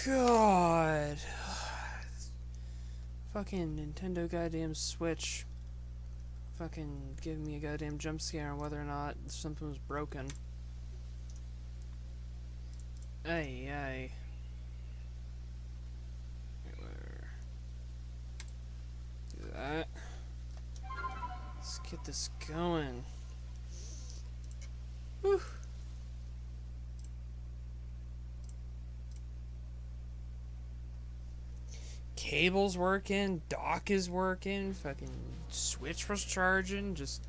God. Fucking Nintendo goddamn Switch. Fucking giving me a goddamn jump scare on whether or not something was broken. Ay, ay. Do that. Let's get this going. Whew. Cable's working, dock is working, fucking Switch was charging, just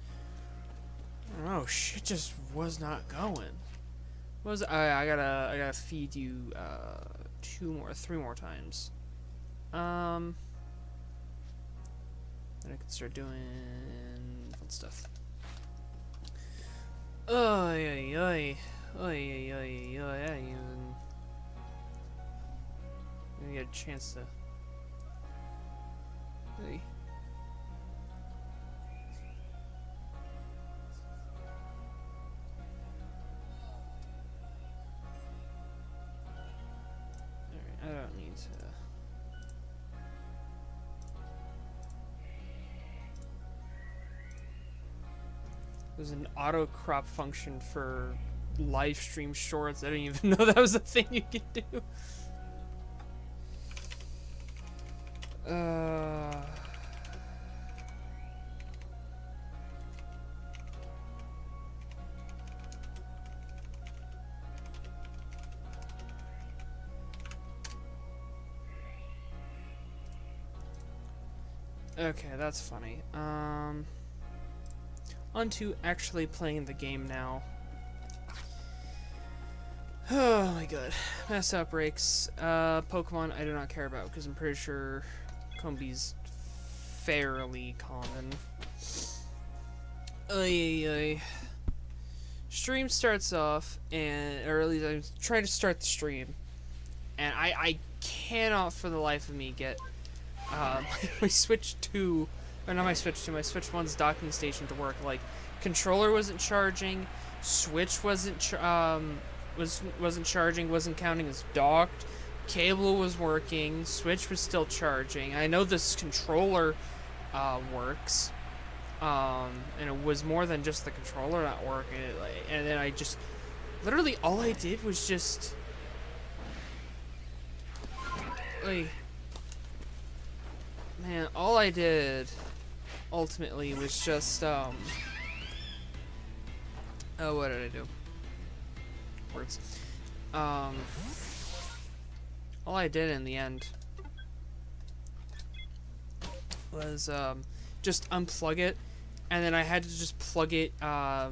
I don't know, shit just was not going. I gotta feed you 3 more times. Then I can start doing fun stuff. Oy, oy, oy. Oy, oy, oy, oy. I didn't even get a chance to. Hey. Alright, I don't need to. There's an auto crop function for live stream shorts. I didn't even know that was a thing you could do. Okay, that's funny. On to actually playing the game now. Oh my god. Mass outbreaks. Pokemon I do not care about because I'm pretty sure Combee's fairly common. Oy, oy. Stream starts off, or at least I'm trying to start the stream, and I cannot for the life of me get my Switch 2, or not my Switch 2, my Switch 1's docking station to work. Like, controller wasn't charging, Switch wasn't charging, wasn't counting as docked, cable was working, Switch was still charging. I know this controller works, and it was more than just the controller not working. And then I just, literally all I did was just, like, man, all I did ultimately was just, oh, what did I do? Words. All I did in the end was, just unplug it, and then I had to just plug it, the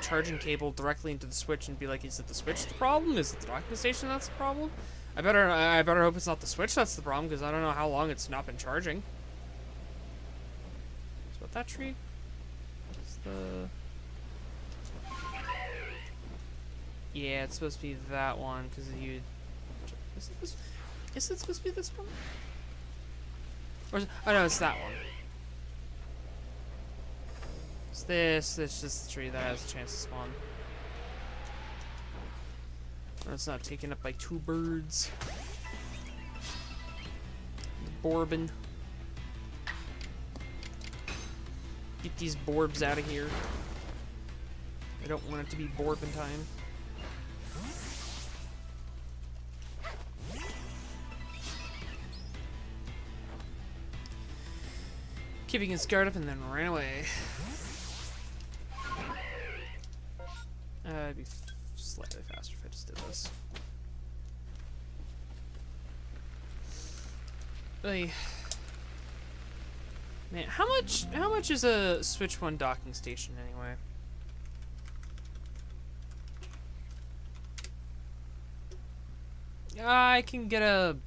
charging cable directly into the Switch and be like, is it the Switch the problem? Is it the docking station that's the problem? I better hope it's not the Switch that's the problem, because I don't know how long it's not been charging. Is what that tree? What's the... Yeah, it's supposed to be that one, because you... Is it supposed to be this one? Or is it... Oh no, it's that one. It's this. It's just the tree that has a chance to spawn. Or it's not taken up by 2 birds. Borbin. Get these borbs out of here. I don't want it to be Borbin time. Keeping his guard up and then ran away. I'd be slightly faster if I just did this. Hey. Man, how much is a Switch 1 docking station anyway? I can get a...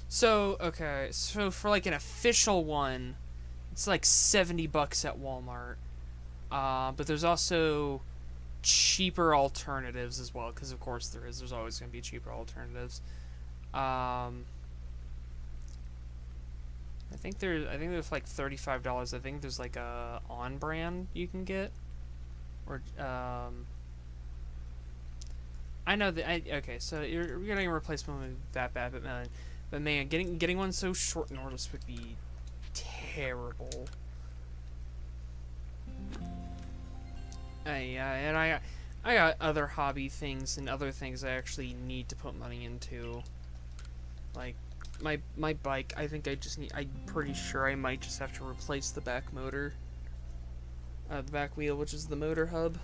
So, okay, so for like an official one, it's like $70 at Walmart. But there's also cheaper alternatives as well, because of course there's always going to be cheaper alternatives. I think there's like $35. I think there's like a on brand you can get, or I know that. Okay, so you're getting a replacement would be that bad, but man, getting one so short notice would be terrible. And I got other hobby things and other things I actually need to put money into, like my bike. I think I'm pretty sure I might just have to replace the back motor, the back wheel, which is the motor hub.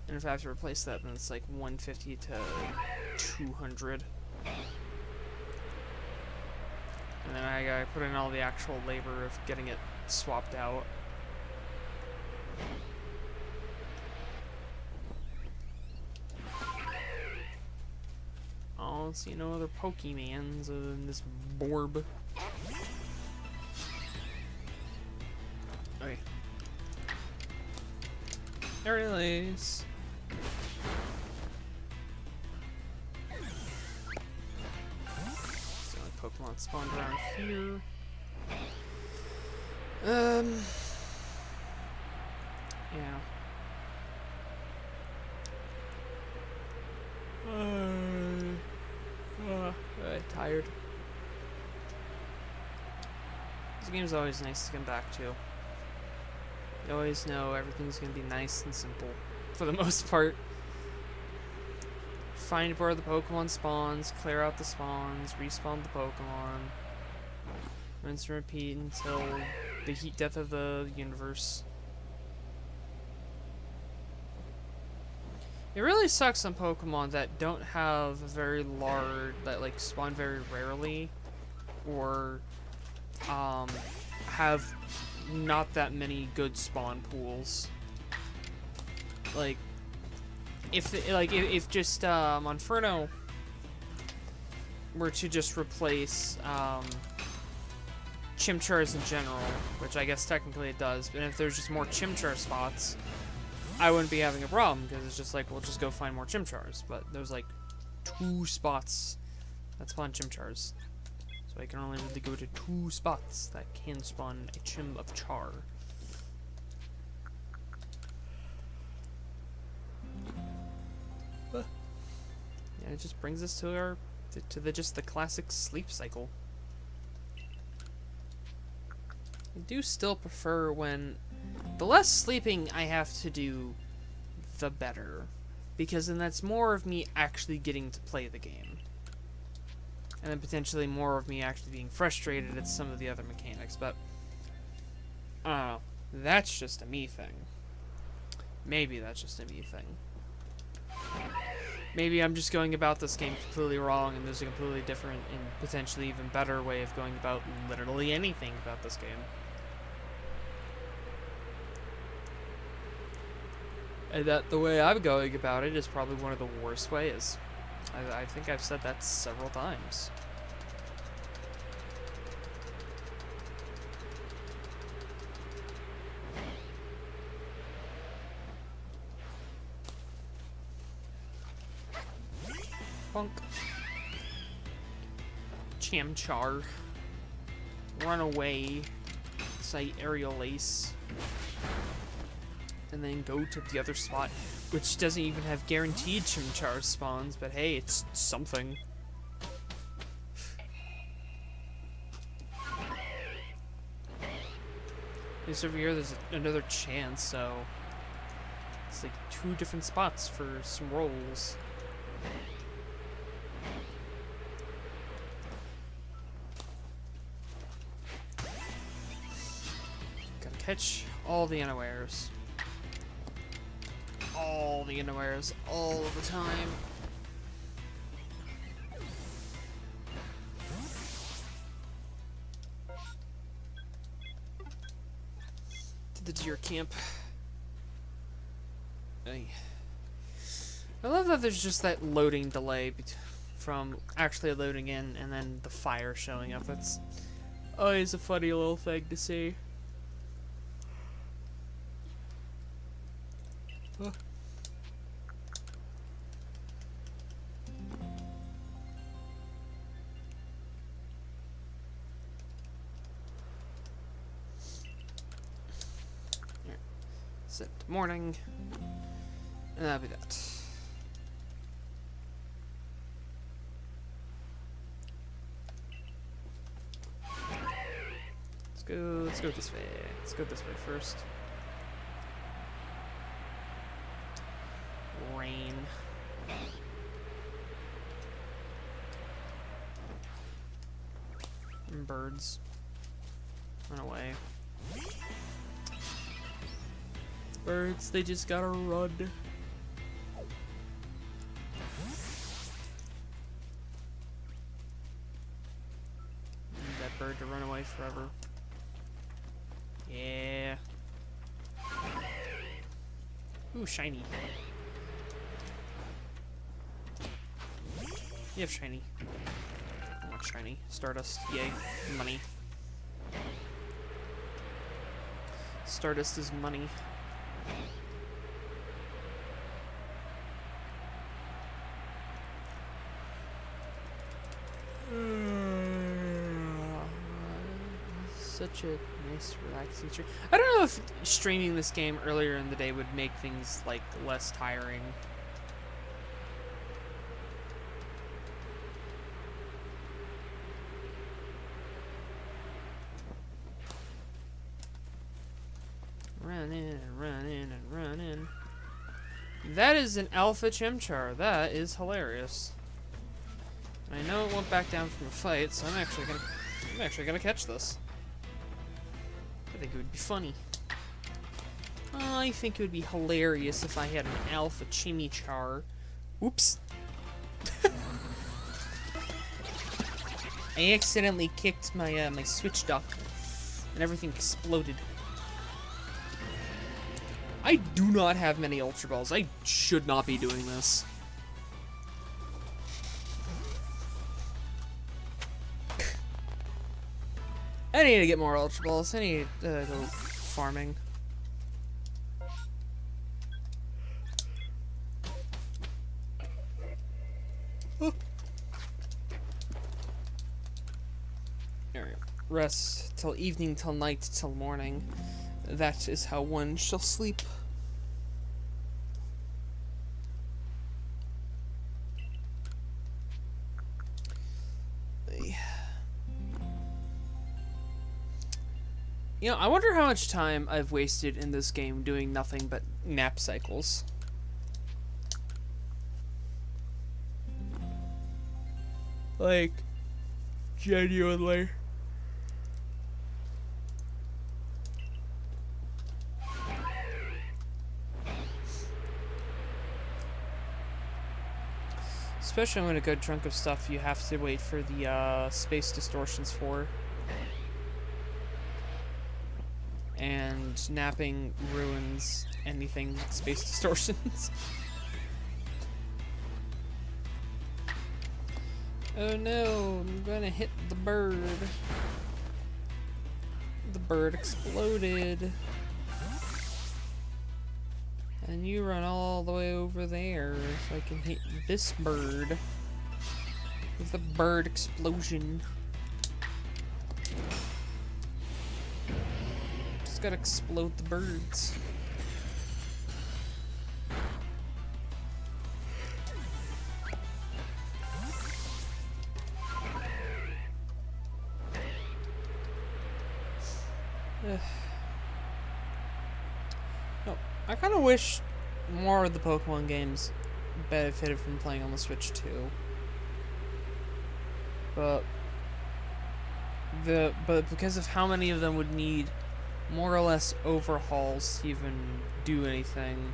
And if I have to replace that, then it's like 150 to 200. And then I gotta put in all the actual labor of getting it swapped out. I don't see no other Pokemons other than this Borb. Okay. There it is. So Pokemon spawned around here. Yeah. Tired. This game's always nice to come back to. You always know everything's gonna be nice and simple, for the most part. Find where the Pokemon spawns, clear out the spawns, respawn the Pokemon. Rinse and repeat until the heat death of the universe. It really sucks on Pokemon that don't have very large, that like spawn very rarely, or have not that many good spawn pools. Like, if just Monferno were to just replace Chimchars in general, which I guess technically it does, but if there's just more Chimchar spots, I wouldn't be having a problem, because it's just like, we'll just go find more Chimchars. But there's like 2 spots that spawn Chimchars. So I can only really go to 2 spots that can spawn a Chim of Char. Yeah, it just brings us to just the classic sleep cycle. I do still prefer when the less sleeping I have to do, the better, because then that's more of me actually getting to play the game, and then potentially more of me actually being frustrated at some of the other mechanics. But I don't know, that's just a me thing. Maybe that's just a me thing. Maybe I'm just going about this game completely wrong, and there's a completely different and potentially even better way of going about literally anything about this game. And that the way I'm going about it is probably one of the worst ways. I think I've said that several times. Punk. Chimchar. Run away. Site Aerial Ace. And then go to the other spot, which doesn't even have guaranteed Chimchar spawns, but hey, it's something. At least over here there's another chance, so it's like 2 different spots for some rolls. Gotta catch all the unawares. All the unawares, all of the time. To the deer camp. Ay. I love that there's just that loading delay from actually loading in and then the fire showing up. That's always a funny little thing to see. Huh. Set to morning, and that'll be that. Let's go this way. Let's go this way first. Rain. And birds. Run away. Birds, they just gotta run. Need that bird to run away forever. Yeah. Ooh, shiny. You have shiny. I want shiny. Stardust. Yay. Money. Stardust is money. Such a nice, relaxing stream. I don't know if streaming this game earlier in the day would make things like less tiring. Run in and run in and run in. That is an alpha chimchar. That is hilarious. I know it went back down from a fight, so I'm actually gonna catch this. I think it would be funny. I think it would be hilarious if I had an alpha chimichar. Oops. I accidentally kicked my my switch dock, and everything exploded. I do not have many Ultra Balls. I should not be doing this. I need to get more Ultra Balls. I need to go farming. Alright. Rest till evening, till night, till morning. That is how one shall sleep. You know, I wonder how much time I've wasted in this game doing nothing but nap cycles. Like, genuinely. Especially when a good chunk of stuff you have to wait for the space distortions for. And napping ruins anything with space distortions. Oh no, I'm gonna hit the bird. The bird exploded. And you run all the way over there so I can hit this bird with the bird explosion. Just gotta explode the birds. No, I kind of wish more of the Pokemon games benefited from playing on the Switch too. But because of how many of them would need more or less overhauls to even do anything,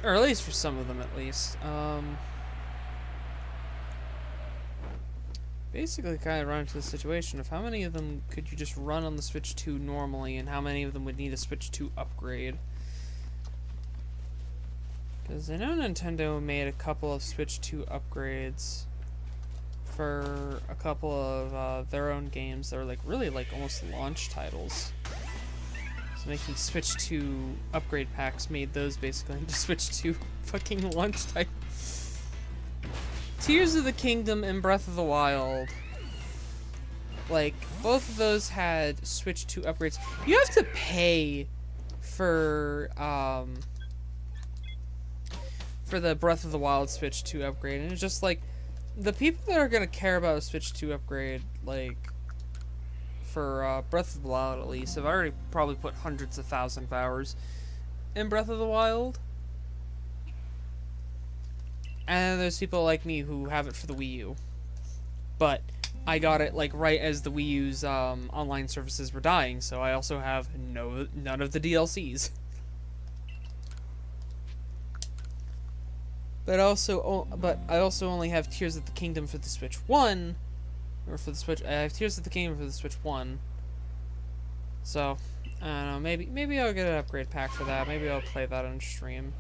or at least for some of them at least, basically kind of run into the situation of how many of them could you just run on the Switch 2 normally, and how many of them would need a Switch 2 upgrade. Because I know Nintendo made a couple of Switch 2 upgrades for a couple of their own games that are like really like almost launch titles. So making Switch 2 upgrade packs made those basically into Switch 2 fucking launch titles. Tears of the Kingdom and Breath of the Wild, like, both of those had Switch 2 upgrades. You have to pay for the Breath of the Wild Switch 2 upgrade, and it's just like, the people that are gonna care about a Switch 2 upgrade, like, for Breath of the Wild at least. I've already probably put hundreds of thousands of hours in Breath of the Wild. And there's people like me who have it for the Wii U. But I got it like right as the Wii U's online services were dying, so I also have none of the DLCs. But I also only have Tears of the Kingdom for the Switch 1, or for the Switch. I have Tears of the Kingdom for the Switch 1. So I don't know. Maybe I'll get an upgrade pack for that. Maybe I'll play that on stream.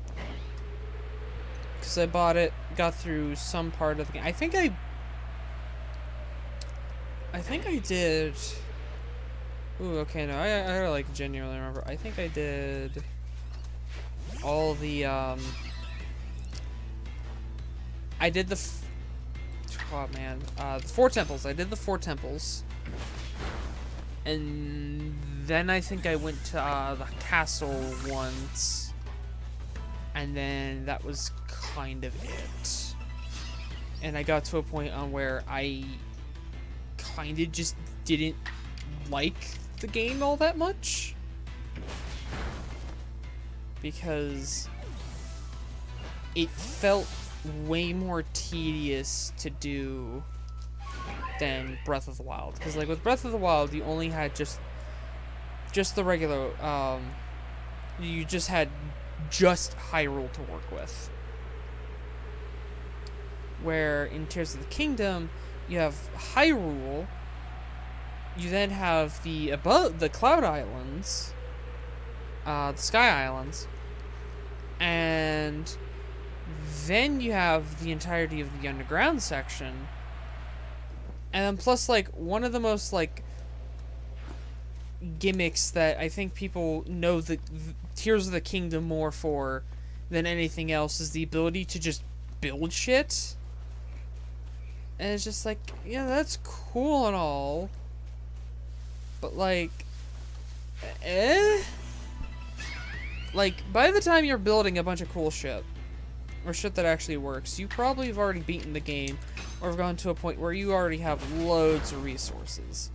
Because I bought it, got through some part of the game. I think I did. Ooh, okay, no, I like genuinely remember. I think I did all the I did the the 4 temples. I did the 4 temples, and then I think I went to the castle once, and then that was kind of it. And I got to a point on where I kind of just didn't like the game all that much, because it felt way more tedious to do than Breath of the Wild. Because like with Breath of the Wild, you only had just the regular, you just had just Hyrule to work with. Where in Tears of the Kingdom, you have Hyrule, you then have the Cloud Islands, the Sky Islands, and then you have the entirety of the underground section, and then plus like one of the most like gimmicks that I think people know the Tears of the Kingdom more for than anything else is the ability to just build shit. And it's just like, yeah, that's cool and all, but like, like, by the time you're building a bunch of cool shit, or shit that actually works, you probably have already beaten the game, or have gone to a point where you already have loads of resources.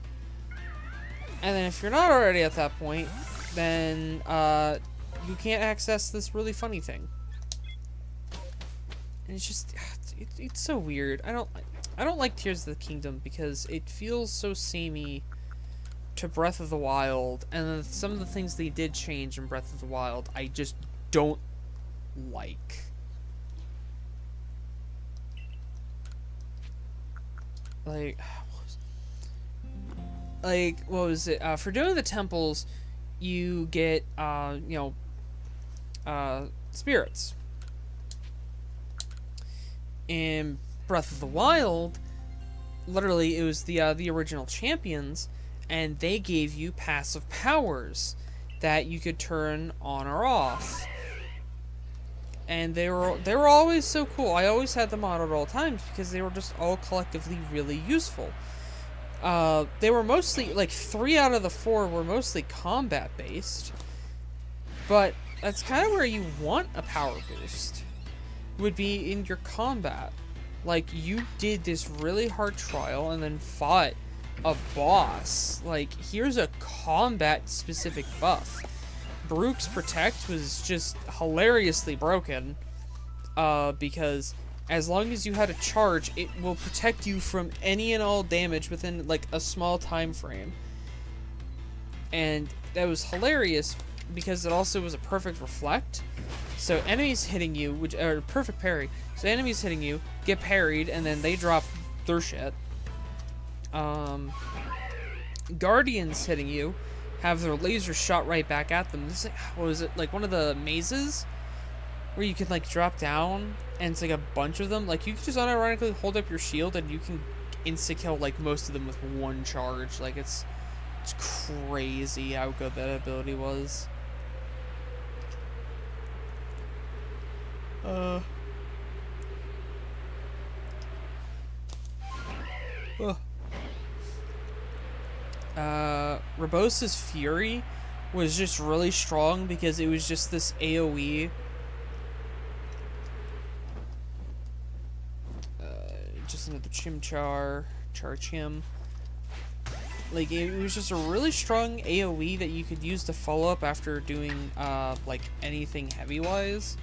And then if you're not already at that point, then, you can't access this really funny thing. And it's just, it's so weird. I don't like Tears of the Kingdom because it feels so samey to Breath of the Wild, and then some of the things they did change in Breath of the Wild, I just don't like. Like, what was it? For doing the temples, you get, spirits. In Breath of the Wild, literally, it was the original champions, and they gave you passive powers that you could turn on or off. And they were always so cool. I always had them on at all times because they were just all collectively really useful. They were mostly, like, 3 out of the 4 were mostly combat based, but that's kind of where you want a power boost, would be in your combat. Like, you did this really hard trial and then fought a boss. Like, here's a combat specific buff. Baruch's Protect was just hilariously broken, because as long as you had a charge, it will protect you from any and all damage within, like, a small time frame. And that was hilarious because it also was a perfect reflect. So enemies hitting you, or perfect parry. So enemies hitting you, get parried, and then they drop their shit. Guardians hitting you, have their lasers shot right back at them. This is like, what was it, like one of the mazes where you can like drop down and it's like a bunch of them. Like you can just unironically hold up your shield and you can insta kill like most of them with one charge. Like it's crazy how good that ability was. Rabosa's Fury was just really strong because it was just this AoE. Just another Chimchar, Charchim. Like, it was just a really strong AoE that you could use to follow up after doing, like, anything heavy-wise.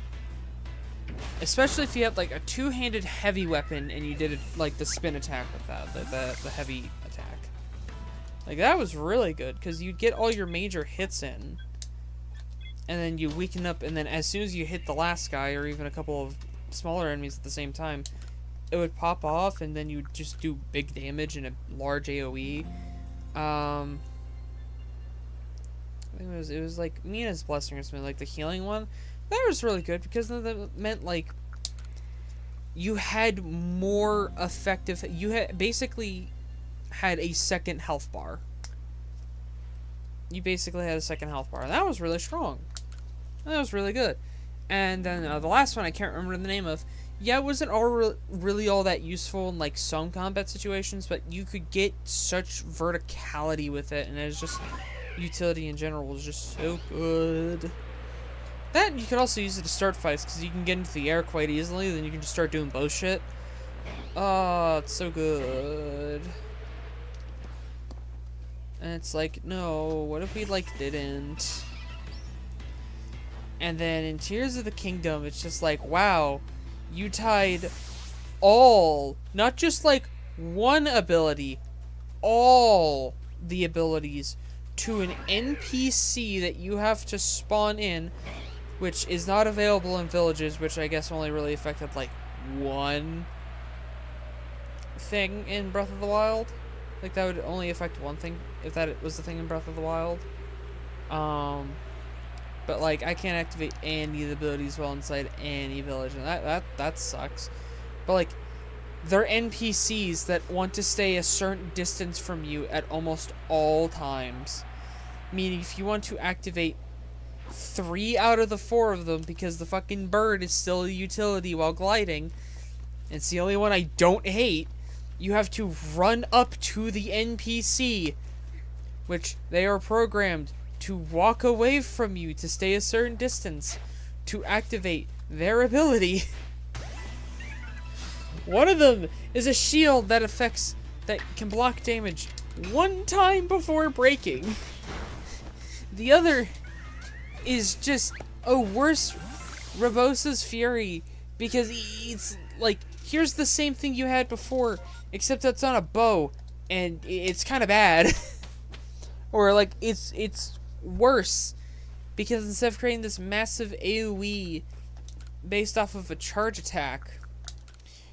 Especially if you had, like, a two-handed heavy weapon and you did, like, the spin attack with that, the heavy attack. Like, that was really good, because you'd get all your major hits in, and then you weaken up, and then as soon as you hit the last guy, or even a couple of smaller enemies at the same time, it would pop off, and then you'd just do big damage in a large AoE. I think it was like Mina's Blessing or something, like the healing one. That was really good because that meant like you had more effective. You had basically had a second health bar. You basically had a second health bar, and that was really strong. That was really good. And then the last one I can't remember the name of. Yeah, it wasn't really all that useful in like some combat situations, but you could get such verticality with it, and it was just utility in general was just so good. That you could also use it to start fights because you can get into the air quite easily. Then you can just start doing bow shit. Oh, it's so good. And it's like, no, what if we like didn't? And then in Tears of the Kingdom, it's just like, wow. You tied all, not just like one ability, all the abilities to an NPC that you have to spawn in, which is not available in villages, which I guess only really affected like one thing in Breath of the Wild. Like that would only affect one thing if that was the thing in Breath of the Wild. But like I can't activate any of the abilities while inside any village, and that sucks. But like they're NPCs that want to stay a certain distance from you at almost all times. Meaning if you want to activate 3 out of the 4 of them because the fucking bird is still a utility while gliding, and it's the only one I don't hate, you have to run up to the NPC, which they are programmed to walk away from you to stay a certain distance to activate their ability. One of them is a shield that can block damage 1 time before breaking. The other is just a worse Rebosa's Fury because it's like, here's the same thing you had before, except that's on a bow and it's kind of bad. Or like it's worse because instead of creating this massive AoE based off of a charge attack,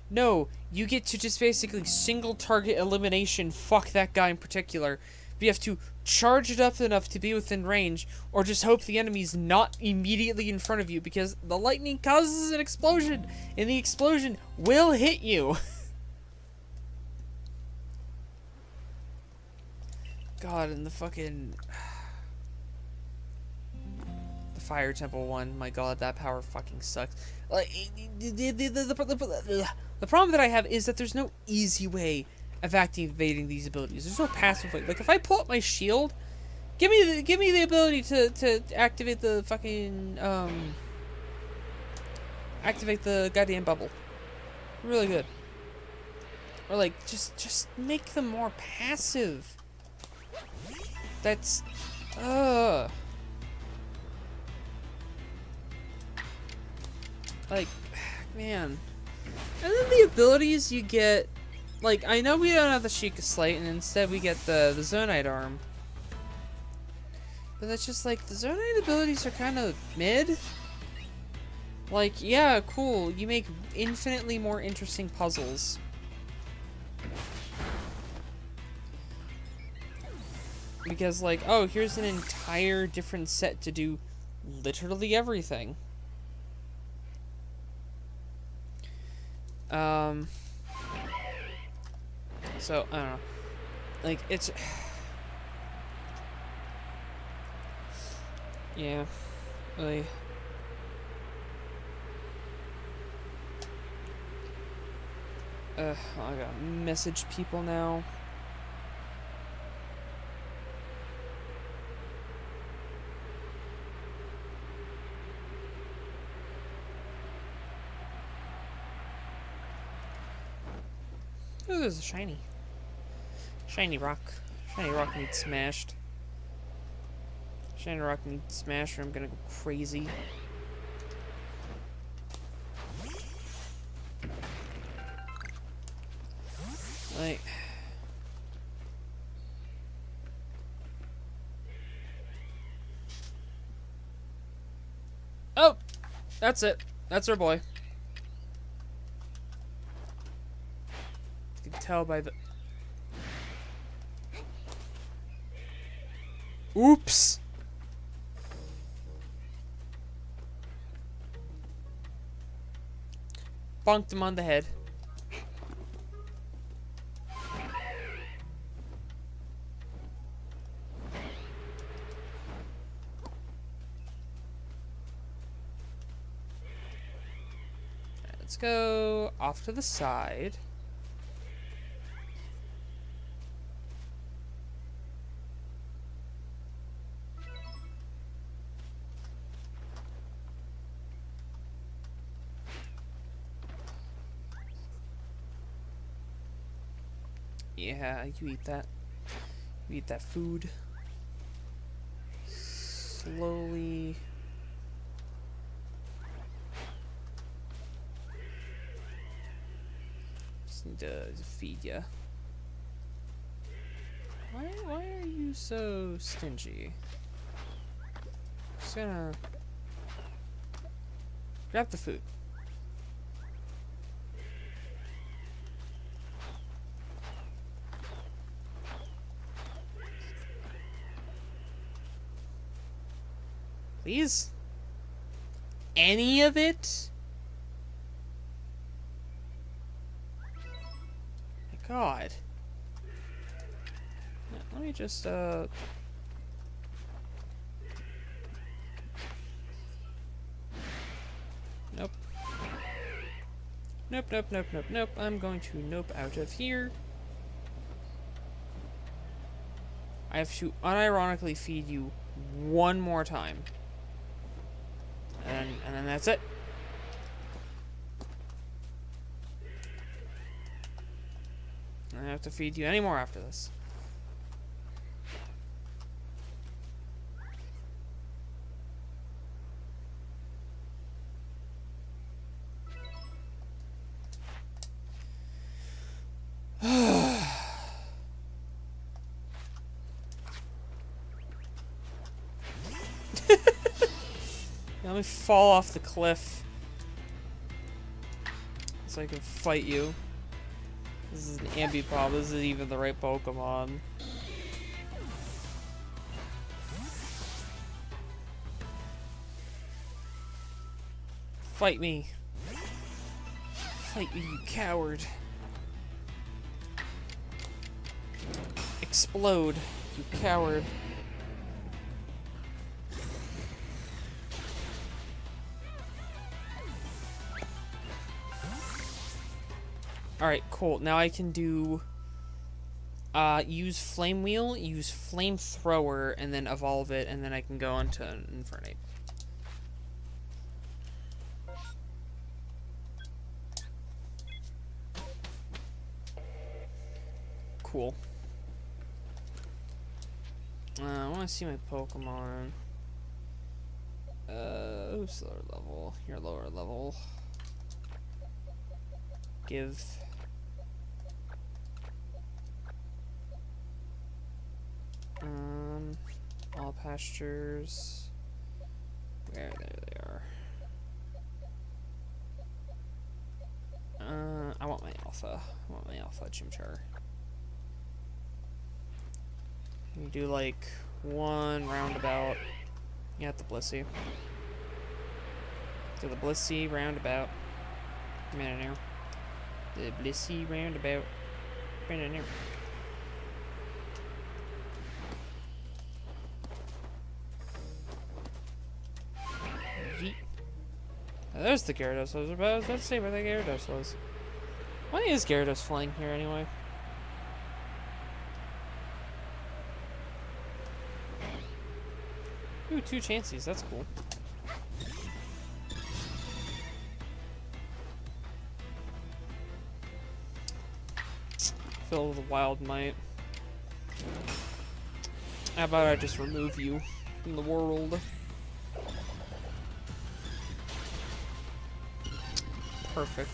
no, you get to just basically single target elimination fuck that guy in particular, but you have to charge it up enough to be within range, or just hope the enemy's not immediately in front of you because the lightning causes an explosion and the explosion will hit you. God, and the fucking Fire Temple one, my god, that power fucking sucks. Like, the problem that I have is that there's no easy way of activating these abilities. There's no passive way. Like, if I pull up my shield, give me the ability to activate the fucking activate the goddamn bubble. Really good. Or like, just make them more passive. That's like, man. And then the abilities you get, like, I know we don't have the Sheikah Slate, and instead we get the Zonite arm. But that's just like, the Zonite abilities are kind of mid. Like, yeah, cool, you make infinitely more interesting puzzles. Because, like, oh, here's an entire different set to do literally everything. So, I don't know. Like, it's... yeah. Really. I gotta message people now. Oh, there's a shiny rock. Shiny Rock needs smashed. Shiny Rock needs smashed or I'm gonna go crazy. Like... Oh! That's it. That's our boy. You can tell by the... Oops! Bonked him on the head. Let's go off to the side. Yeah, you eat that. You eat that food. Slowly. Just need to feed ya. Why are you so stingy? Just gonna grab the food. Please? Any of it? My God. Let me just, Nope. Nope, nope, nope, nope, nope. I'm going to nope out of here. I have to unironically feed you one more time. And then that's it. I don't have to feed you anymore after this. Let me fall off the cliff so I can fight you. This is an Ambipom. This isn't even the right Pokemon. Fight me. Fight me, you coward. Explode, you coward. Alright, cool. Now I can do... use Flame Wheel, use Flamethrower, and then evolve it, and then I can go into Infernape. Cool. I want to see my Pokemon. Who's lower level? You're lower level. Give... all pastures. Where? There they are. I want my alpha. I want my alpha Chimchar. You do like one roundabout. Yeah, the Blissey. So the Blissey roundabout. Come in here. The Blissey roundabout. Come in here. There's the Gyarados. I was about to say where the Gyarados was. Why is Gyarados flying here anyway? Ooh, 2 Chanseys. That's cool. Fill with a Wild Might. How about I just remove you from the world? Perfect.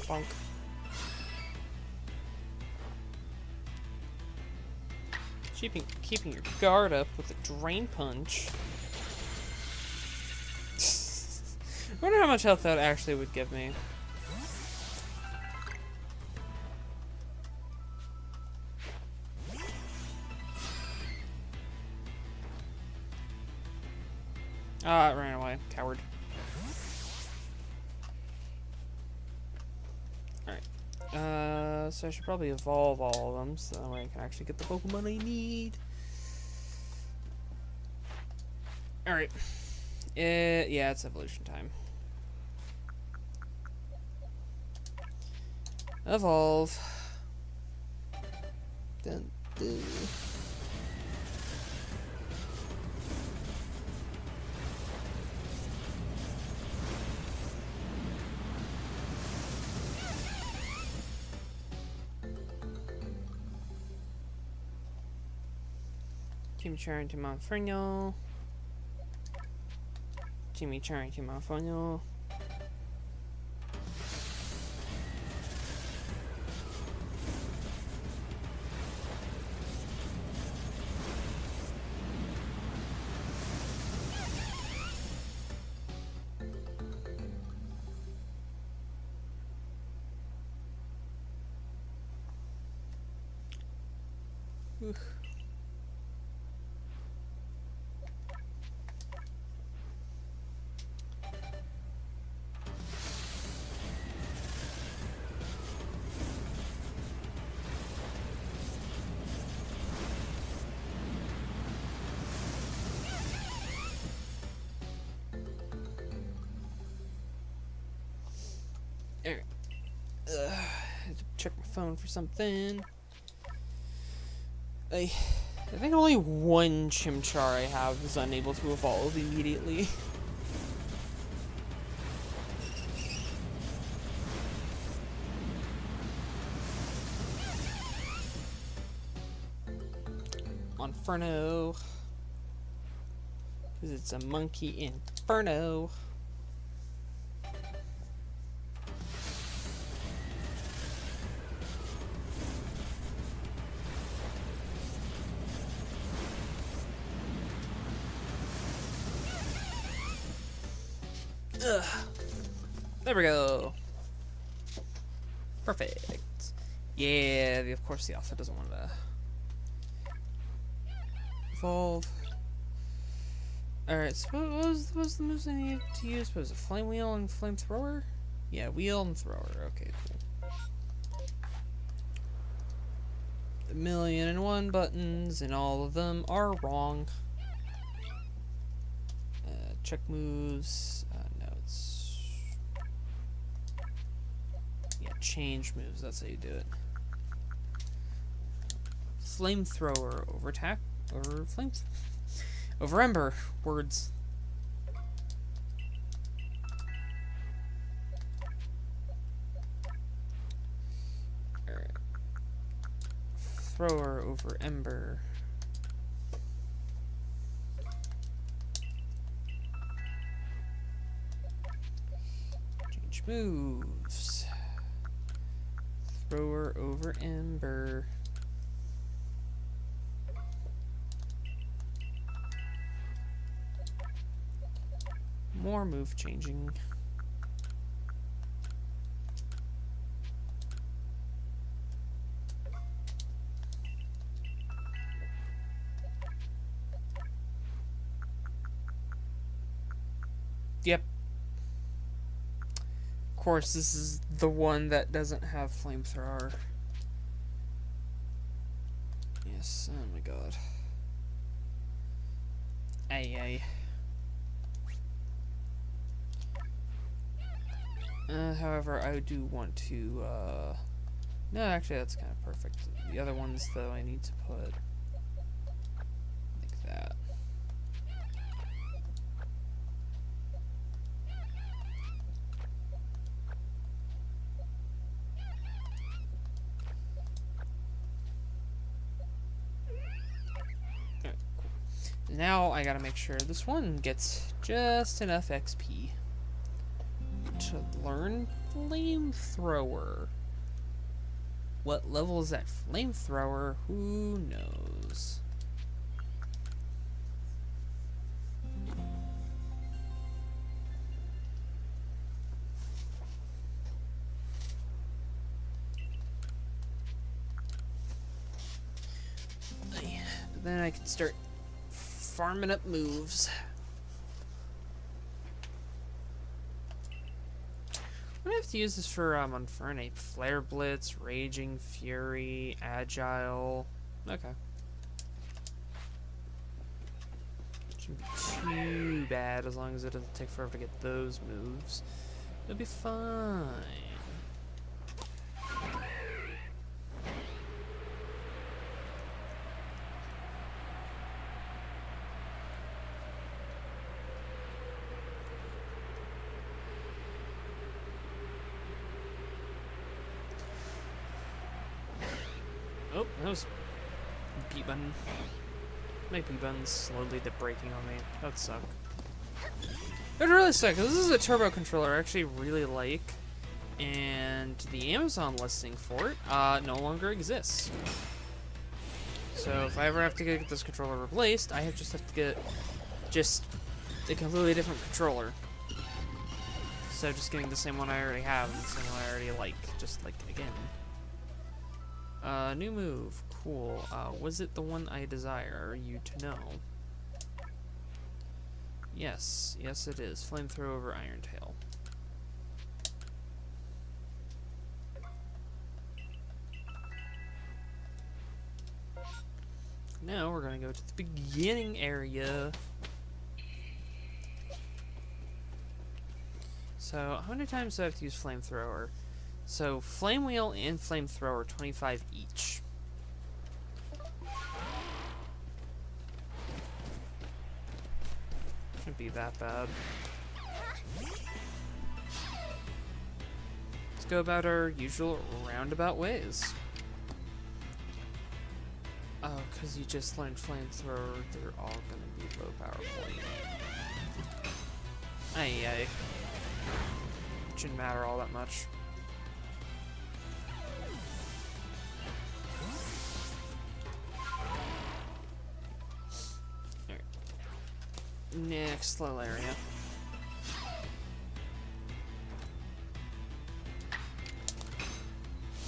Bonk. Keeping your guard up with a drain punch. I wonder how much health that actually would give me. Ah, it ran away. Coward. Alright. So I should probably evolve all of them, so that way I can actually get the Pokemon I need. Alright. Yeah, it's evolution time. Evolve. Dun, dun. Chimichurri to Monferno. Chimichurri to Monferno. Oof. Alright. Had to check my phone for something. I think only one Chimchar I have is unable to evolve immediately. Inferno. Because it's a monkey inferno. Ugh. There we go. Perfect. Yeah, of course the alpha doesn't want to evolve. Alright, so what was the moves I needed to use? Was it Flame Wheel and Flamethrower? Yeah, Wheel and Thrower. Okay, cool. 1,000,001 buttons, and all of them are wrong. Check moves. No, it's... Yeah, change moves. That's how you do it. Flamethrower over attack. Over flames. Over Ember. Words. Alright. Thrower over Ember. Change moves. Thrower over Ember. More move changing. Yep. Of course, this is the one that doesn't have Flamethrower. Yes, oh my god. Ay ay. However, I do want to, no, actually, that's kind of perfect. The other ones, though, I need to put like that. Now I gotta make sure this one gets just enough XP to learn Flamethrower. What level is that Flamethrower? Who knows? But then I can start farming up moves. I'm gonna have to use this for Unfernape. Flare Blitz, Raging Fury, Agile. Okay. Shouldn't be too bad as long as it doesn't take forever to get those moves. It'll be fine. Oh, that was B button. My B button's slowly breaking on me. That would suck. It would really suck. This is a turbo controller I actually really like, and the Amazon listing for it no longer exists. So if I ever have to get this controller replaced, I just have to get just a completely different controller. So just getting the same one I already have and the same one I already like, just like again. New move. Cool. Was it the one I desire you to know? Yes. Yes, it is. Flamethrower over Iron Tail. Now we're gonna go to the beginning area. So, how many times do I have to use Flamethrower? So, Flame Wheel and Flamethrower, 25 each. Shouldn't be that bad. Let's go about our usual roundabout ways. Oh, because you just learned Flamethrower, they're all gonna be low power for you. Aye. Shouldn't matter all that much. Alright. Next little area.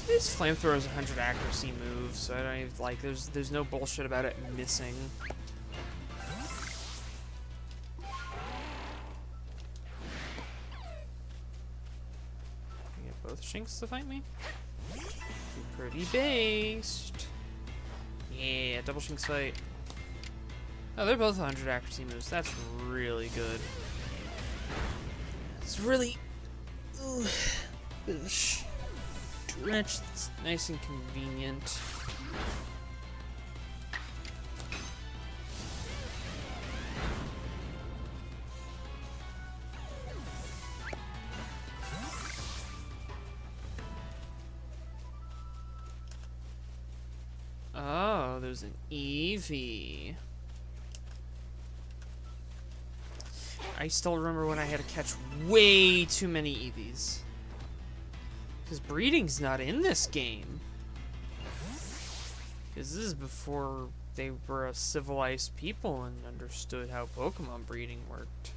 This Flamethrower is 100 accuracy move, so I don't even like. There's no bullshit about it missing. You get both Shinx to fight me. Pretty based. Yeah, double Shinx fight. Oh, they're both 100 accuracy moves. That's really good. It's really bit of a stretch. It's nice and convenient. Oh, there's an Eevee. I still remember when I had to catch way too many Eevees. Because breeding's not in this game. Because this is before they were a civilized people and understood how Pokemon breeding worked.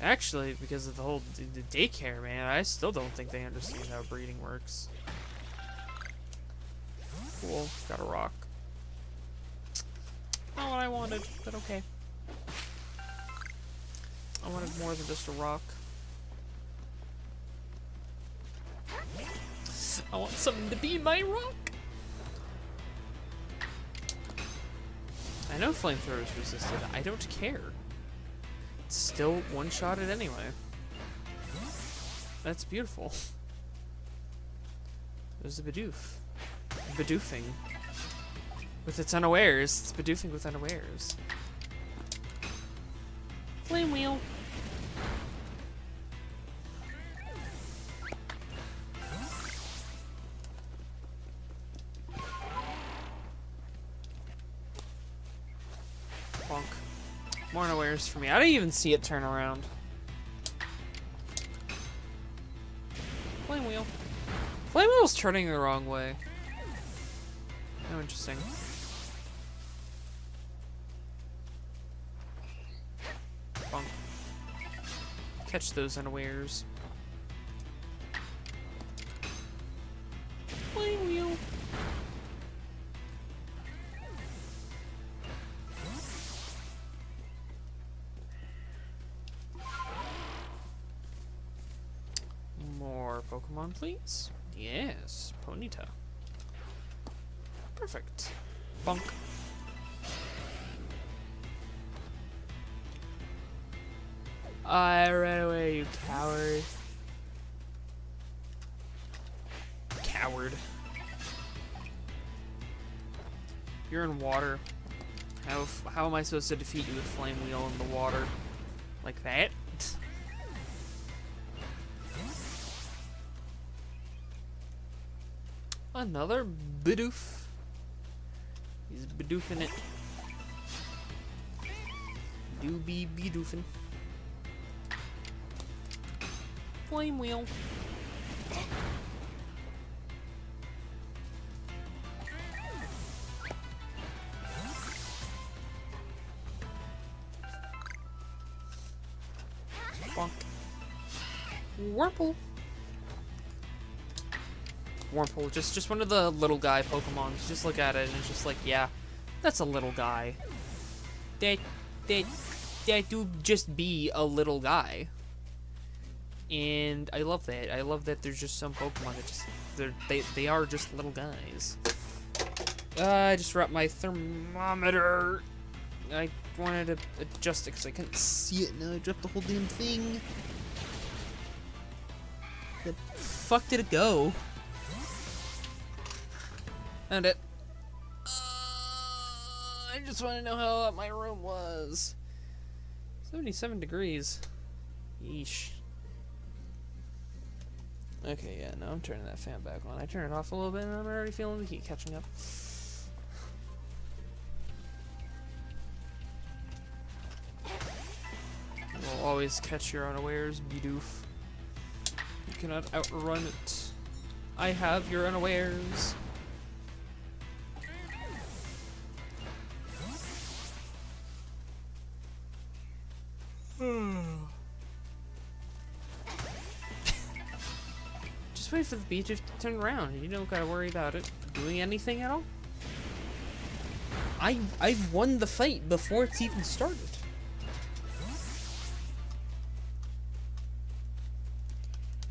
Actually, because of the whole the daycare, man, I still don't think they understand how breeding works. Cool, got a rock. Not what I wanted, but okay. I wanted more than just a rock. I want something to be my rock. I know Flamethrower is resisted. I don't care. It's still one-shotted anyway. That's beautiful. There's a Bidoof. Bidoofing. With its unawares. It's Bidoofing with unawares. Flame Wheel. Bonk. More unawares for me. I didn't even see it turn around. Flame Wheel. Flame Wheel's turning the wrong way. Oh, interesting. Bonk. Catch those unawares. Flame Wheel. More Pokemon, please. Yes, Ponyta. Perfect. Bonk. I ran away, you coward. Coward. You're in water. How am I supposed to defeat you with Flame Wheel in the water? Like that? Another Bidoof. He's Bidoofing it. Do be Bidoofing. Flame Wheel. Bonk. Wurmple. Wurmple, just one of the little guy Pokemons. Just look at it and it's just like, yeah, that's a little guy. That do just be a little guy. And I love that. I love that there's just some Pokemon that just they are just little guys. I just dropped my thermometer. I wanted to adjust it because I couldn't see it. Now I dropped the whole damn thing. The fuck did it go? Found it. I just want to know how hot my room was. 77 degrees. Yeesh. Okay, yeah, no, I'm turning that fan back on. I turned it off a little bit and I'm already feeling the heat catching up. You'll always catch your unawares, Bidoof. You cannot outrun it. I have your unawares. Just wait for the beach to turn around. You don't gotta worry about it doing anything at all. I've won the fight before it's even started.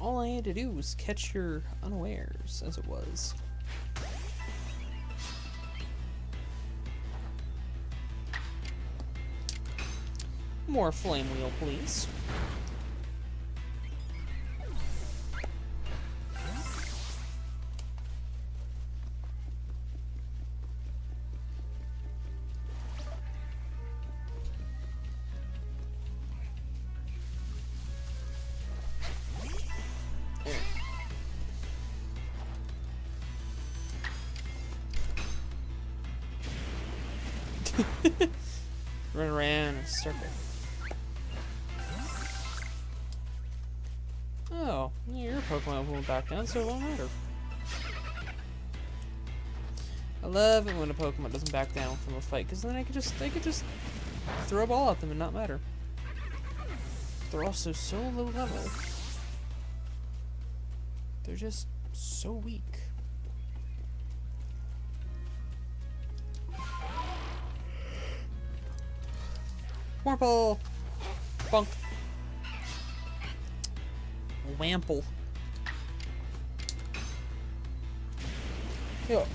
All I had to do was catch your unawares, as it was. More Flame Wheel, please. Run around in a circle. Oh, yeah, your Pokemon went back down, so it won't matter. I love it when a Pokemon doesn't back down from a fight, because then they could just throw a ball at them and not matter. They're also so low level. They're just so weak. Wurmple! Bonk! Wample. Yo,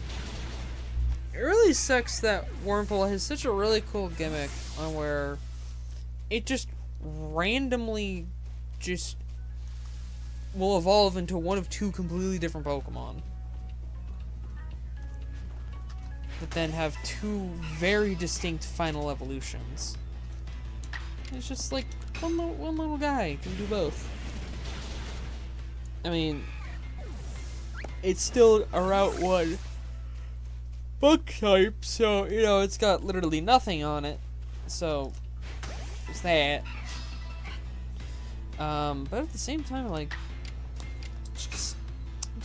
it really sucks that Wurmple has such a really cool gimmick on where it just randomly just will evolve into one of two completely different Pokemon. But then have two very distinct final evolutions. It's just like one little guy can do both. I mean, it's still a Route 1 bug type, so, you know, it's got literally nothing on it. So, there's that. But at the same time, like, it's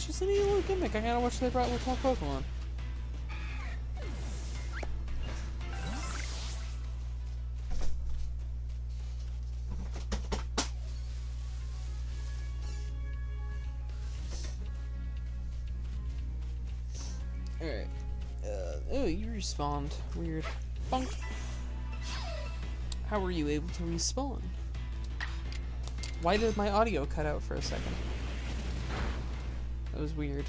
just a neat little gimmick. I kinda wish they brought with more Pokemon. Alright. Oh, you respawned. Weird. Bonk. How were you able to respawn? Why did my audio cut out for a second? That was weird.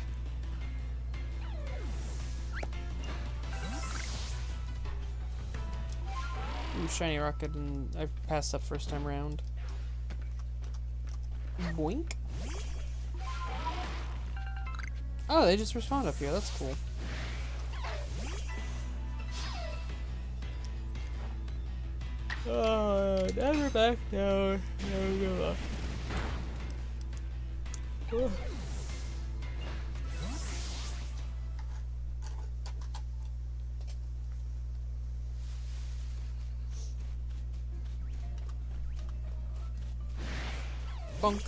Ooh, shiny rocket, and I passed up first time round. Boink. Oh, they just respawned up here. That's cool. Never back down. Never give up. Bonk.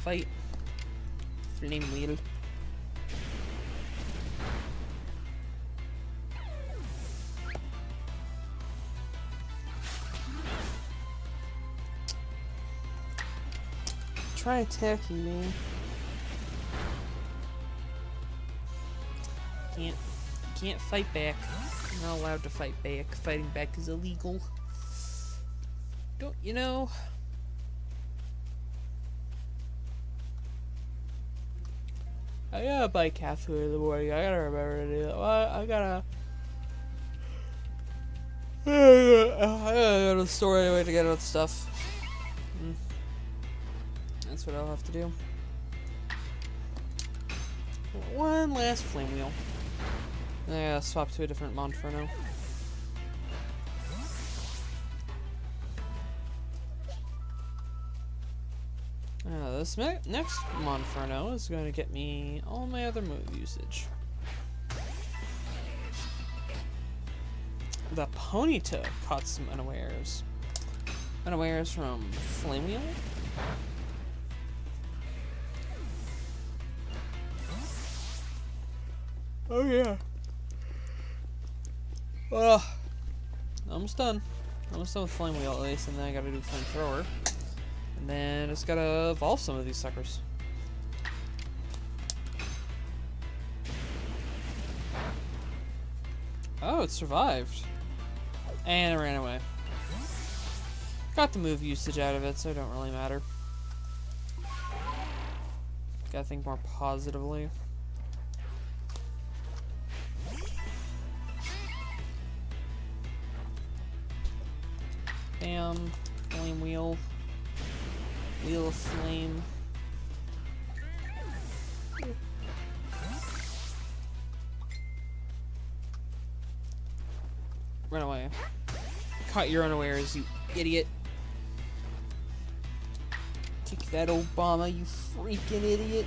Fight. Flame wheel. Try attacking me. Can't fight back. You're not allowed to fight back. Fighting back is illegal. Don't you know? I gotta buy cat food in the morning. I gotta remember to do that. I gotta go to the store anyway to get out stuff. That's what I'll have to do. One last flame wheel. I gotta swap to a different Monferno. This next Monferno is going to get me all my other move usage. The Ponyta caught some unawares. Unawares from Flame Wheel. Oh yeah. Almost done. Almost done with Flame Wheel at least, and then I gotta do Flamethrower. And then just gotta evolve some of these suckers. Oh, it survived. And it ran away. Got the move usage out of it, so it don't really matter. Gotta think more positively. Bam. Flame Wheel. Wheel of Flame. Run away. Caught your unawares, you idiot. Take that, Obama, you freaking idiot.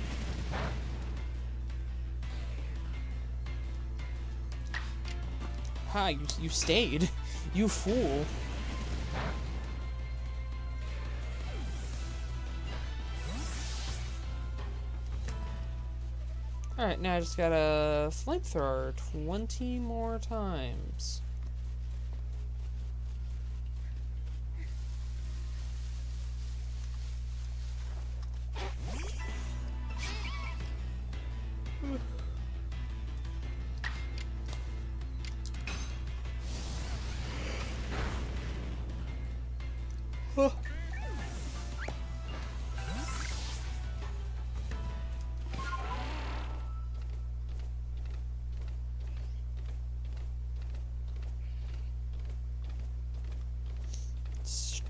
Hi, you stayed. You fool. Alright, now I just gotta Flamethrower 20 more times.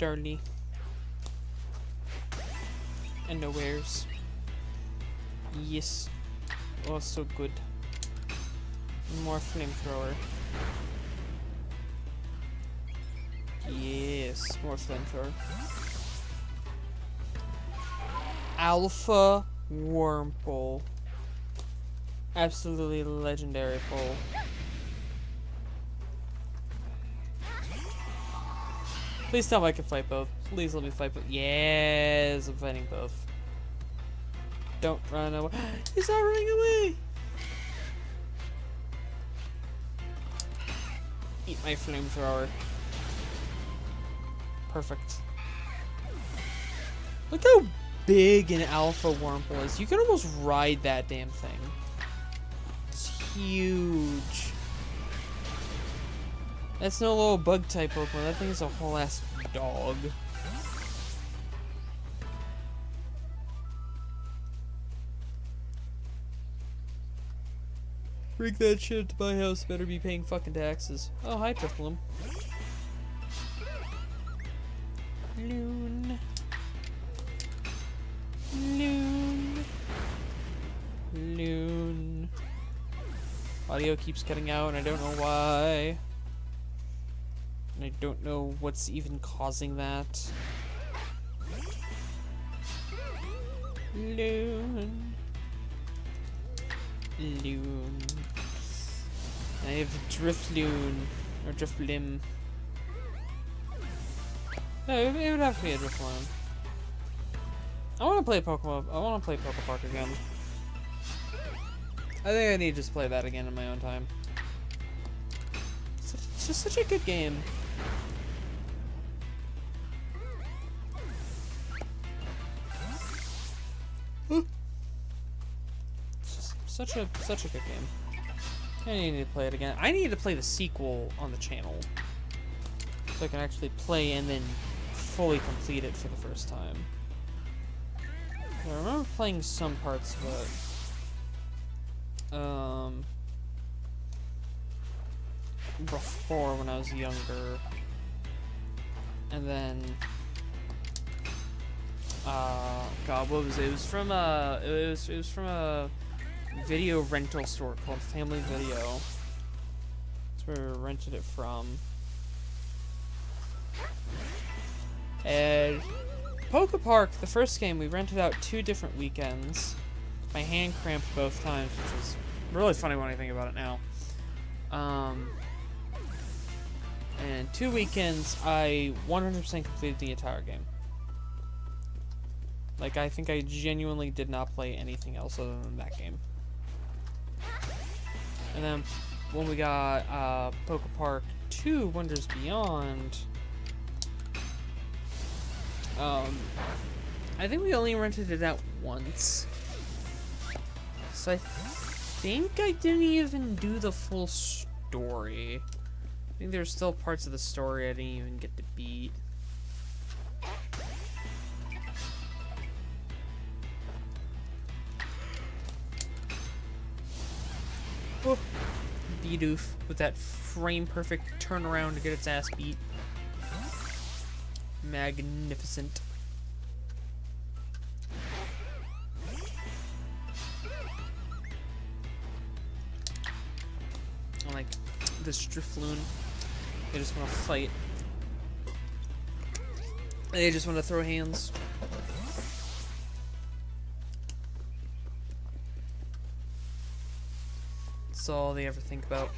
Starly. And nowheres. Yes. Oh, so good. More Flamethrower. Yes, more Flamethrower. Alpha Wurmple. Absolutely legendary pull. Please tell me I can fight both. Please let me fight both. Yes, I'm fighting both. Don't run away. He's not running away! Eat my flamethrower. Perfect. Look how big an alpha Wurmple is. You can almost ride that damn thing. It's huge. That's no little bug type Pokemon. That thing is a whole ass dog. Bring that shit to my house. Better be paying fucking taxes. Oh, hi, Drifloon. Loon. Loon. Loon. Audio keeps cutting out, and I don't know why. And I don't know what's even causing that. Loon. Loon. I have Drifloon. Or Drifblim. No, it would have to be a Drifloon. I want to play Pokemon. I want to play Pokepark again. I think I need to just play that again in my own time. It's just such a good game. It's just such a good game. I need to play it again. I need to play the sequel on the channel, so I can actually play and then fully complete it for the first time. I remember playing some parts of it. Before when I was younger, and then God, what was it? It was from a video rental store called Family Video. That's where we rented it from. And Pokepark, the first game, we rented out 2 different weekends. My hand cramped both times, which is really funny when I think about it now. And 2 weekends, I 100% completed the entire game. Like, I think I genuinely did not play anything else other than that game. And then, when we got Pokepark 2 Wonders Beyond, I think we only rented it out once. So I think I didn't even do the full story. I think there's still parts of the story I didn't even get to beat. Oh, Bidoof with that frame perfect turnaround to get its ass beat. Magnificent. I like this Drifloon. They just want to fight. They just want to throw hands. That's all they ever think about.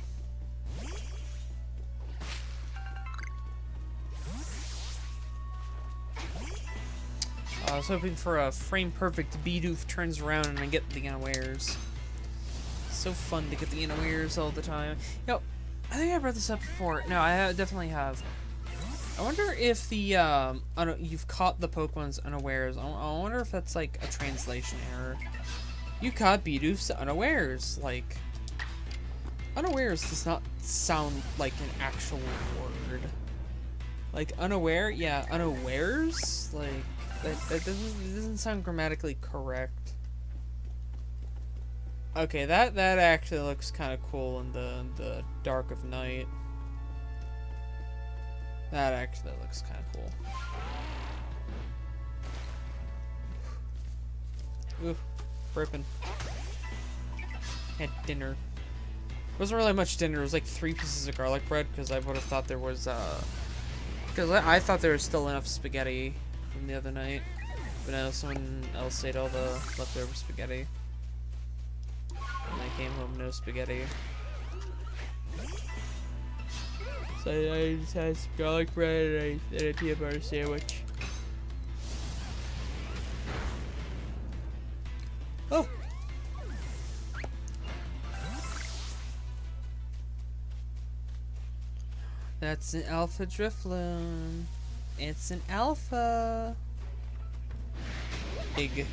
I was hoping for a frame-perfect Bidoof turns around and I get the unawares. So fun to get the unawares all the time. Yo, I think I brought this up before. No, I definitely have. I wonder if the, you've caught the Pokemon's unawares. I wonder if that's like a translation error. You caught Bidoof's unawares. Like, unawares does not sound like an actual word. Like, unaware? Yeah, unawares? Like, that doesn't sound grammatically correct. Okay, that actually looks kind of cool in the dark of night. That actually looks kind of cool. Ooh, burping. Had dinner. Wasn't really much dinner. It was like 3 pieces of garlic bread because I would have thought there was because I thought there was still enough spaghetti from the other night, but now someone else ate all the leftover spaghetti. And I came home no spaghetti. So I just had some garlic bread and a peanut butter sandwich. Oh! That's an alpha Drifloon. It's an alpha. Big.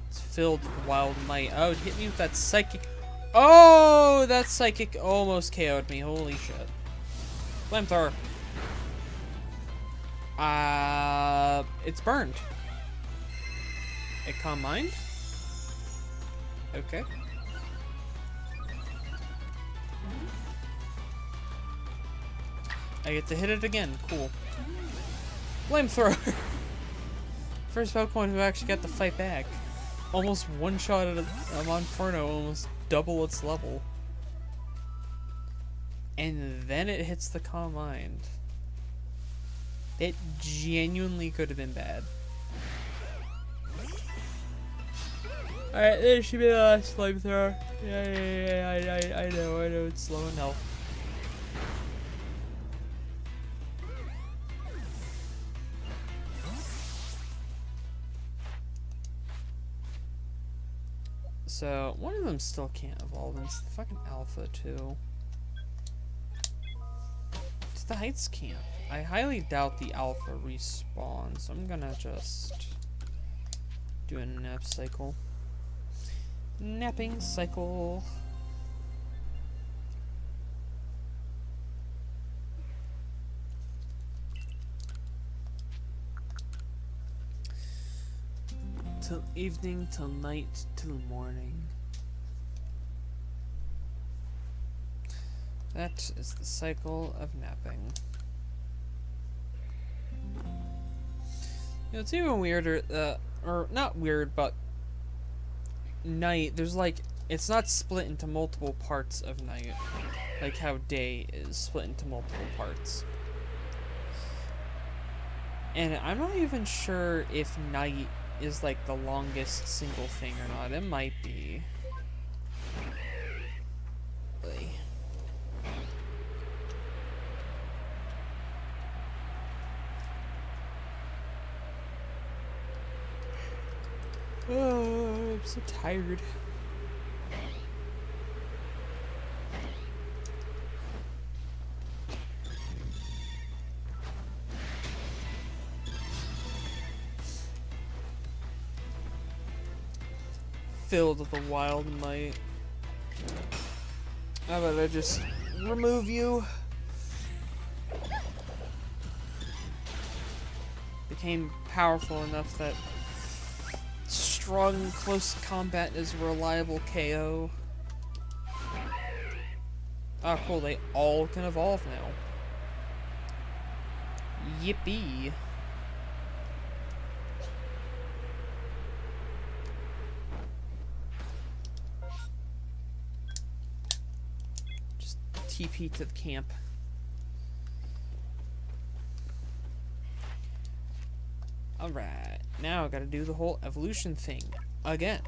It's filled with wild might. Oh, it hit me with that psychic. Oh, that psychic almost KO'd me. Holy shit. Flamethrower. It's burned. It calm mind? Okay. I get to hit it again. Cool. Flamethrower! First Pokemon who actually got to fight back. Almost one shot at a Monferno, almost double its level. And then it hits the Calm Mind. It genuinely could have been bad. Alright, this should be the last Flamethrower. Yeah, I know it's slow and health. So, one of them still can't evolve, and it's the fucking Alpha, too. It's the Heights camp. I highly doubt the Alpha respawns, so I'm gonna just do a nap cycle. Napping cycle. Till evening, till night, till morning. That is the cycle of napping. You know, it's even weirder, or not weird, but night, there's like, it's not split into multiple parts of night, like how day is split into multiple parts. And I'm not even sure if night is like the longest single thing or not. It might be. Oh, I'm so tired. Filled with a wild might. How about I just remove you? Became powerful enough that strong close combat is a reliable KO. Oh cool, they all can evolve now. Yippee. TP to the camp. Alright, now I gotta do the whole evolution thing again.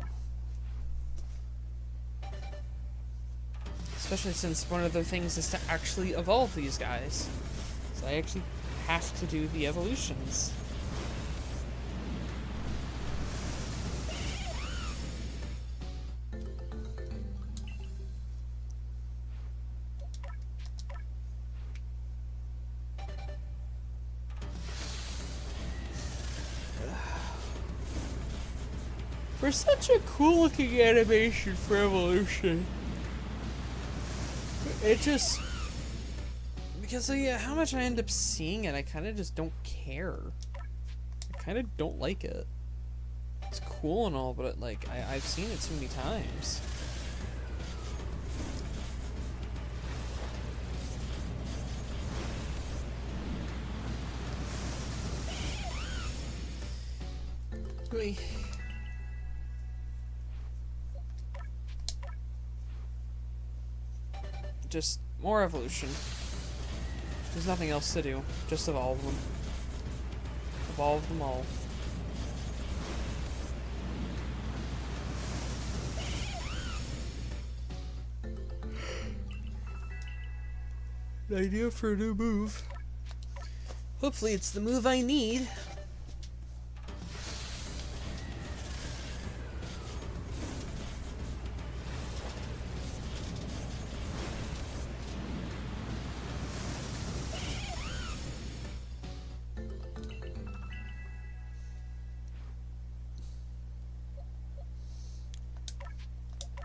Especially since one of the things is to actually evolve these guys. So I actually have to do the evolutions. For such a cool looking animation for evolution. It just, because of how much I end up seeing it, I kind of just don't care. I kind of don't like it. It's cool and all, but like I've seen it so many times. Really. Just more evolution. There's nothing else to do. Just evolve them. Evolve them all. an idea for a new move. Hopefully it's the move I need.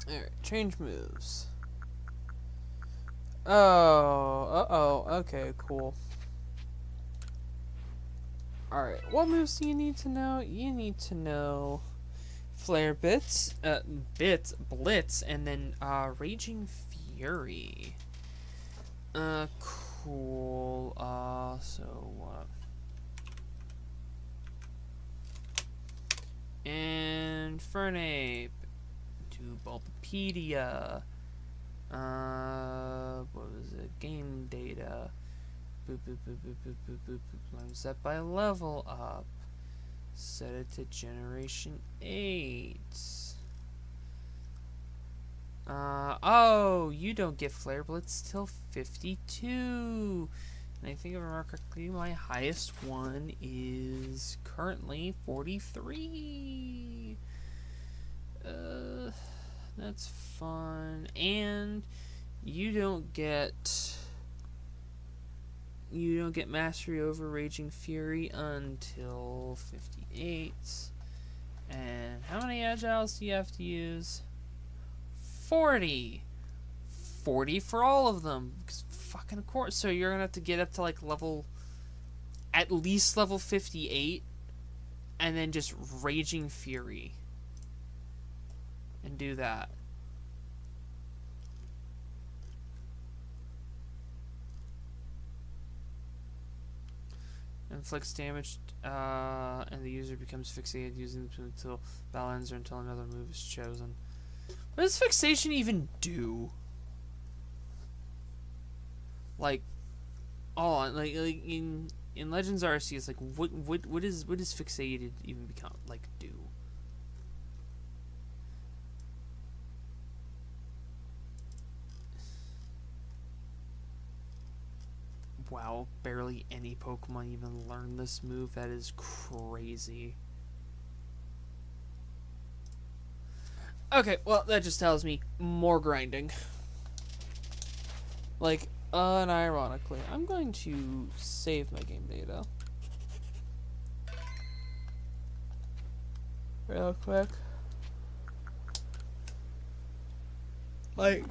Alright, change moves. Oh, okay, cool. Alright, what moves do you need to know? You need to know Flare Blitz, and then, Raging Fury. Cool, so what? And Fernape. To Bulbapedia. What was it? Game data. Boop, boop, boop, boop, boop, boop, boop, boop. I'm set by level up. Set it to generation 8. Oh, you don't get Flare Blitz till 52. And I think if I remember correctly, my highest one is currently 43. That's fun. And you don't get mastery over Raging Fury until 58. And how many agiles do you have to use? 40. 40 for all of them. Fucking of course. So you're gonna have to get up to like at least level 58, and then just Raging Fury. And do that. Inflicts damage, and the user becomes fixated using them until battle ends or until another move is chosen. What does fixation even do? Like, like in Legends Arceus, like what is fixated even become do? Wow, barely any Pokemon even learn this move. That is crazy. Okay, well, that just tells me more grinding. Like, unironically, I'm going to save my game data. Real quick. Like...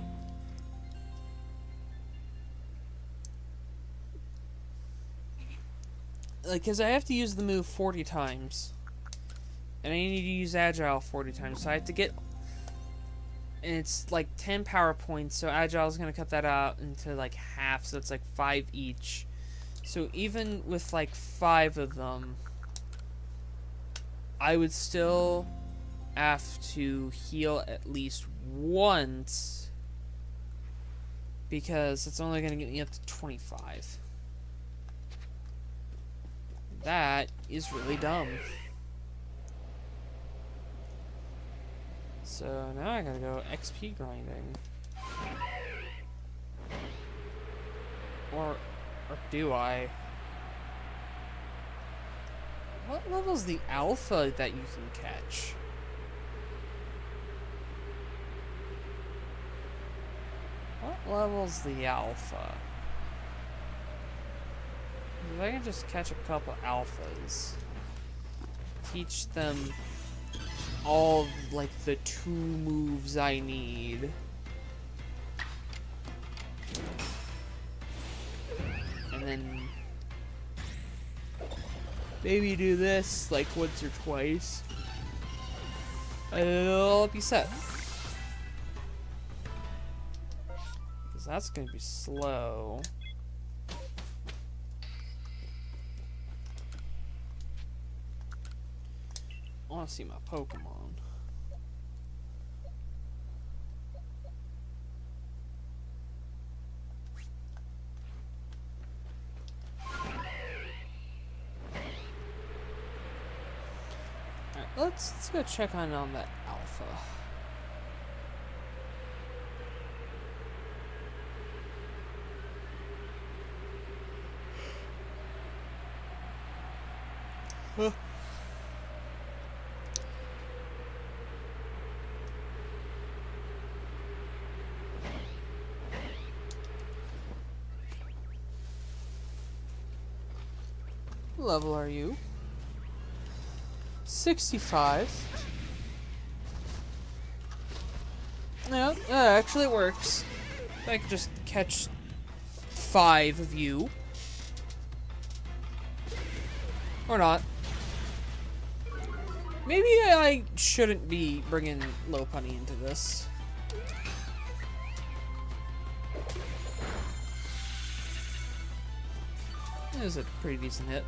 because I have to use the move 40 times. And I need to use Agile 40 times. So I have to get... And it's like 10 power points. So Agile is going to cut that out into like half. So it's like 5 each. So even with like 5 of them, I would still have to heal at least once. Because it's only going to get me up to 25. That is really dumb. So now I gotta go XP grinding. Or do I? What level's the alpha that you can catch? What level's the alpha? If I can just catch a couple alphas, teach them all, like, the 2 moves I need. And then maybe do this, like, once or twice. And it'll be set. Because that's gonna be slow. I want to see my Pokemon. Alright, let's go check on that alpha. Huh. What level are you? 65. Yeah, that actually works. I could just catch 5 of you. Or not. Maybe I shouldn't be bringing Lopunny into this. That is a pretty decent hit.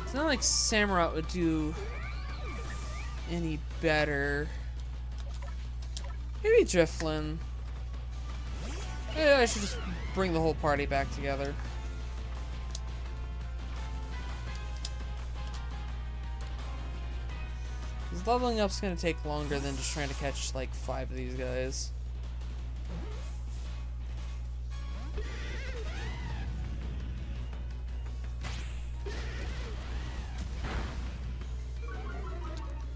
It's not like Samurott would do any better. Maybe Driflin. I should just bring the whole party back together. Because leveling up's gonna take longer than just trying to catch like 5 of these guys.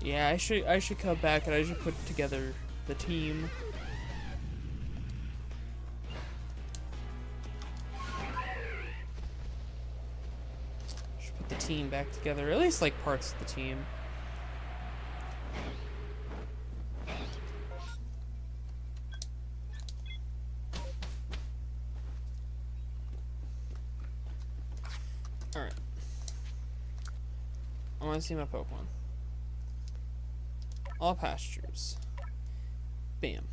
Yeah, I should come back and I should put together the team. Should put the team back together, at least like parts of the team. Alright. I want to see my Pokemon. All pastures. Bam.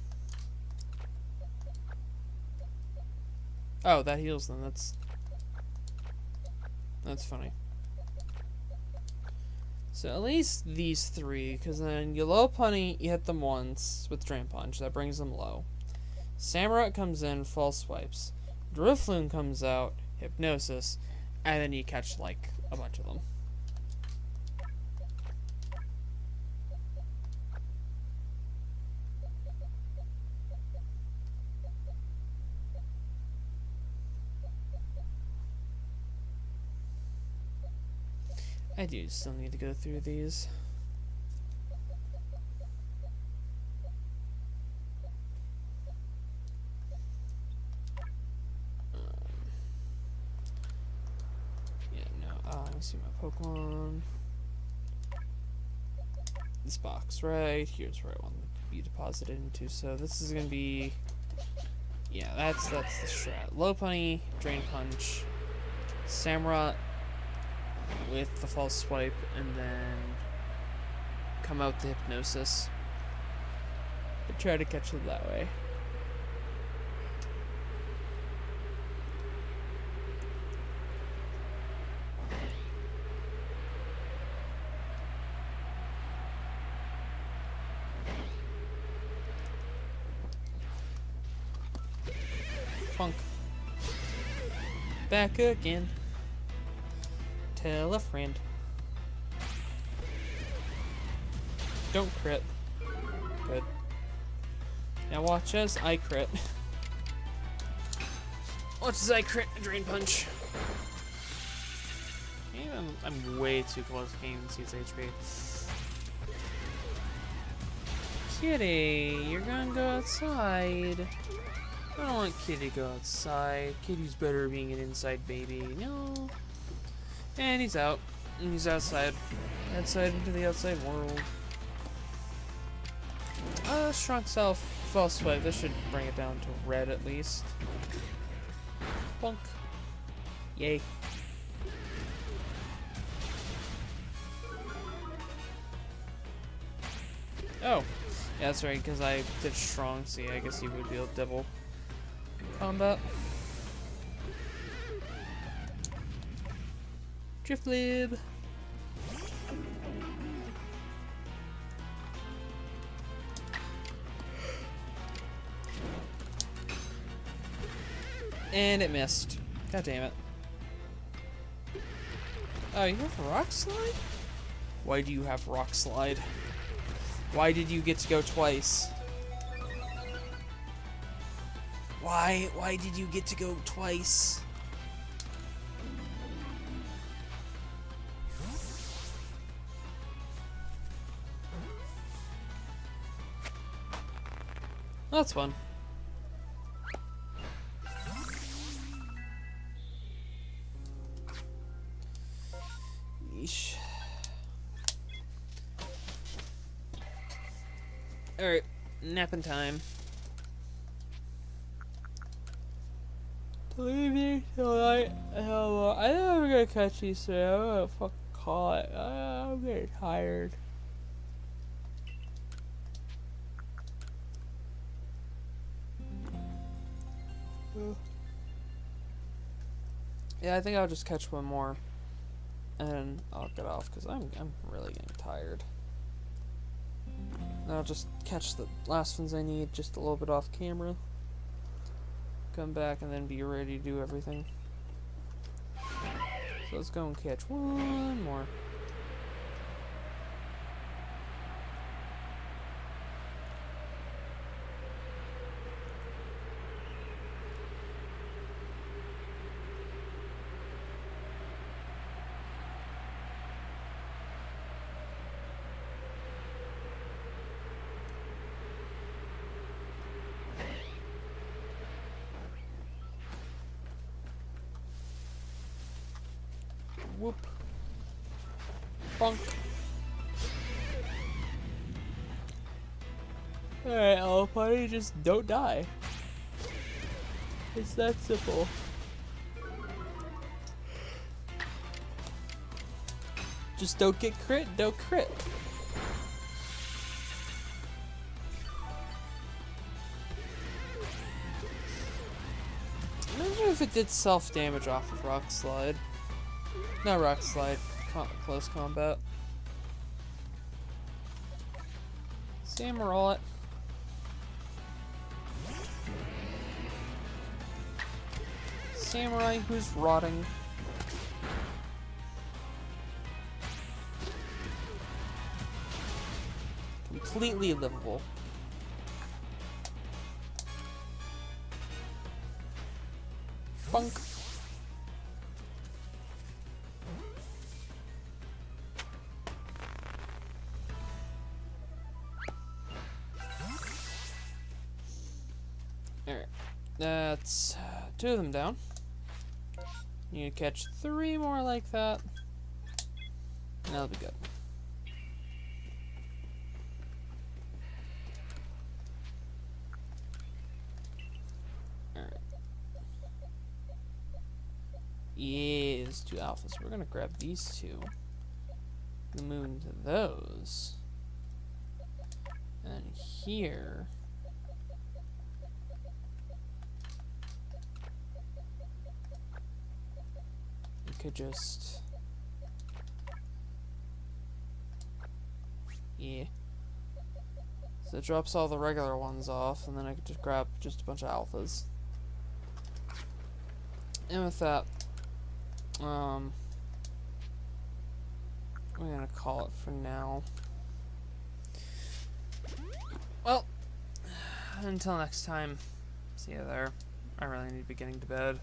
Oh, that heals them. That's funny. So at least these 3, because then you Lopunny, you hit them once with Drain Punch. That brings them low. Samurott comes in, false swipes. Drifloon comes out, Hypnosis, and then you catch like a bunch of them. I do still need to go through these. Yeah, no. Let me see my Pokemon. This box right here's where I want them to be deposited into. So this is gonna be, yeah, that's the strat. Lopunny, Drain Punch, Samurott with the false swipe, and then come out the Hypnosis. But try to catch it that way. Funk. Back again. Tell a friend. Don't crit. Good. Now watch as I crit. Watch as I crit a Drain Punch. I'm way too close to gaining Seed's HP. Kitty, you're gonna go outside. I don't want Kitty to go outside. Kitty's better being an inside baby. No. And he's out. And he's outside. Outside into the outside world. Shrunk Self, false swipe. This should bring it down to red at least. Plunk. Yay. Oh. Yeah, that's right, because I did strong. See, I guess you would be able to double combat. Driflib. And it missed. God damn it. Oh, you have Rock Slide? Why do you have Rock Slide? Why did you get to go twice? Why did you get to go twice? That's fun. Yeesh. Alright, napping time. Leave you tonight. I think I'm gonna catch you soon. I'm gonna fucking call it. I'm getting tired. Yeah, I think I'll just catch one more, and I'll get off because I'm really getting tired. And I'll just catch the last ones I need, just a little bit off camera. Come back and then be ready to do everything. So let's go and catch one more. Whoop. Bonk. Alright, all party, just don't die. It's that simple. Just don't get crit, don't crit. Imagine if it did self-damage off of Rock Slide. Not Rock Slide, close combat. Samurai it. Samurai who's rotting. Completely livable. Bunk. Alright, that's 2 of them down. You need to catch 3 more like that, and that'll be good. Alright. Yeah, there's 2 alphas. We're gonna grab these 2, move into those, and then here. Could just, yeah, so it drops all the regular ones off, and then I could just grab just a bunch of alphas. And with that, we're gonna call it for now. Well, until next time, see you there. I really need to be getting to bed.